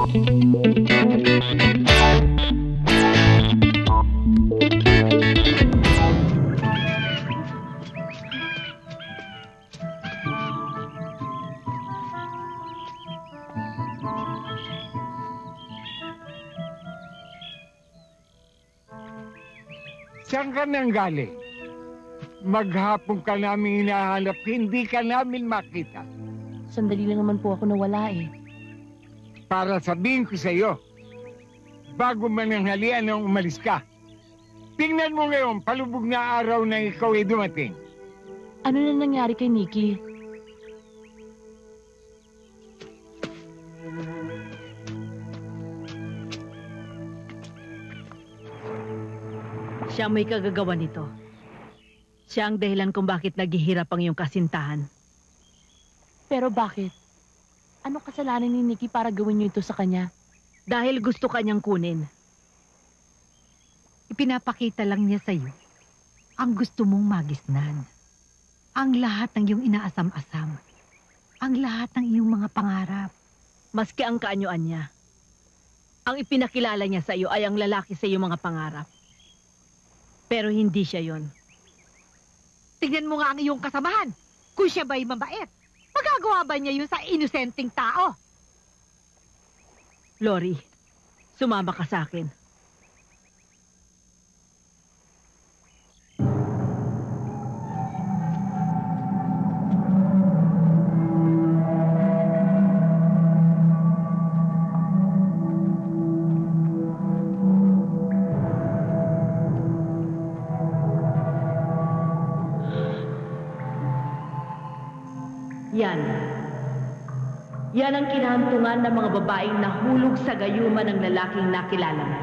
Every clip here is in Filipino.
Saan ka nang galing? Maghapon ka namin hinahanap, hindi ka namin makita. Sandali lang naman po ako nawala eh. Para sabihin ko sa iyo, bago mananghalian nang umalis ka, tingnan mo ngayon, palubog na araw na ikaw ay dumating. Ano na nangyari kay Nikki? Siya may kagagawa nito. Siya ang dahilan kung bakit naghihirap ang iyong kasintahan. Pero bakit? Ano kasalanan ni Nikki para gawin niyo ito sa kanya? Dahil gusto kanyang kunin. Ipinapakita lang niya sa'yo ang gusto mong magisnan. Ang lahat ng iyong inaasam-asam. Ang lahat ng iyong mga pangarap. Maski ang kaanyuan niya. Ang ipinakilala niya sa iyo ay ang lalaki sa iyong mga pangarap. Pero hindi siya yon. Tignan mo nga ang iyong kasamahan. Kung siya ba'y mabait, magagawa ba niya yun sa inosenteng tao? Lori, sumama ka sa akin. Yan ang kinahantungan ng mga babaeng nahulog sa gayuma ng lalaking nakilala mo.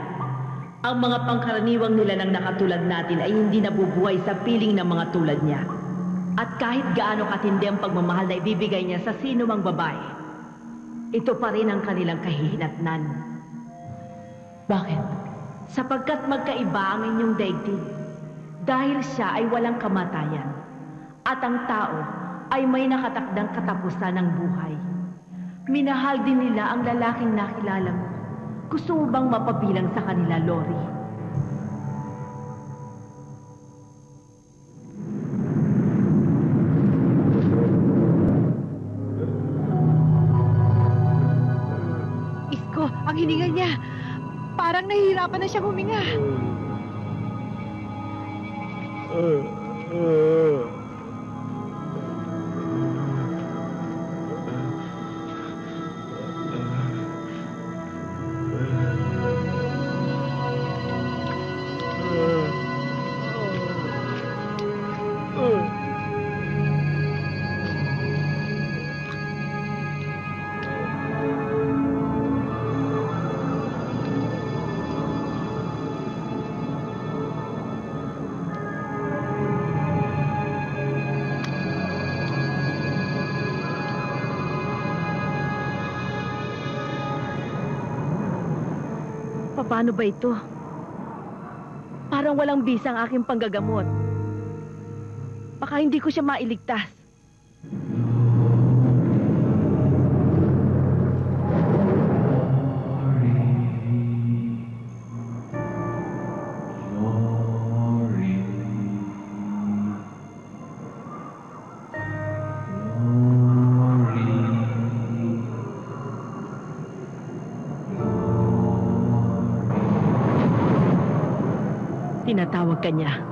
Ang mga pangkaraniwang nila ng nakatulad natin ay hindi nabubuhay sa piling ng mga tulad niya. At kahit gaano katindi ang pagmamahal na ibibigay niya sa sino mang babae, ito pa rin ang kanilang kahihinatnan. Bakit? Sapagkat magkaiba ang inyong daigdig. Dahil siya ay walang kamatayan. At ang tao ay may nakatakdang katapusan ng buhay. Minahal din nila ang lalaking nakilala mo. Gusto mo bang mapabilang sa kanila, Lori? Isko, ang hininga niya. Parang nahihirapan na siyang huminga. Paano ba ito? Parang walang bisa ang aking panggagamot. Baka hindi ko siya mailigtas. Tinatawag ka niya.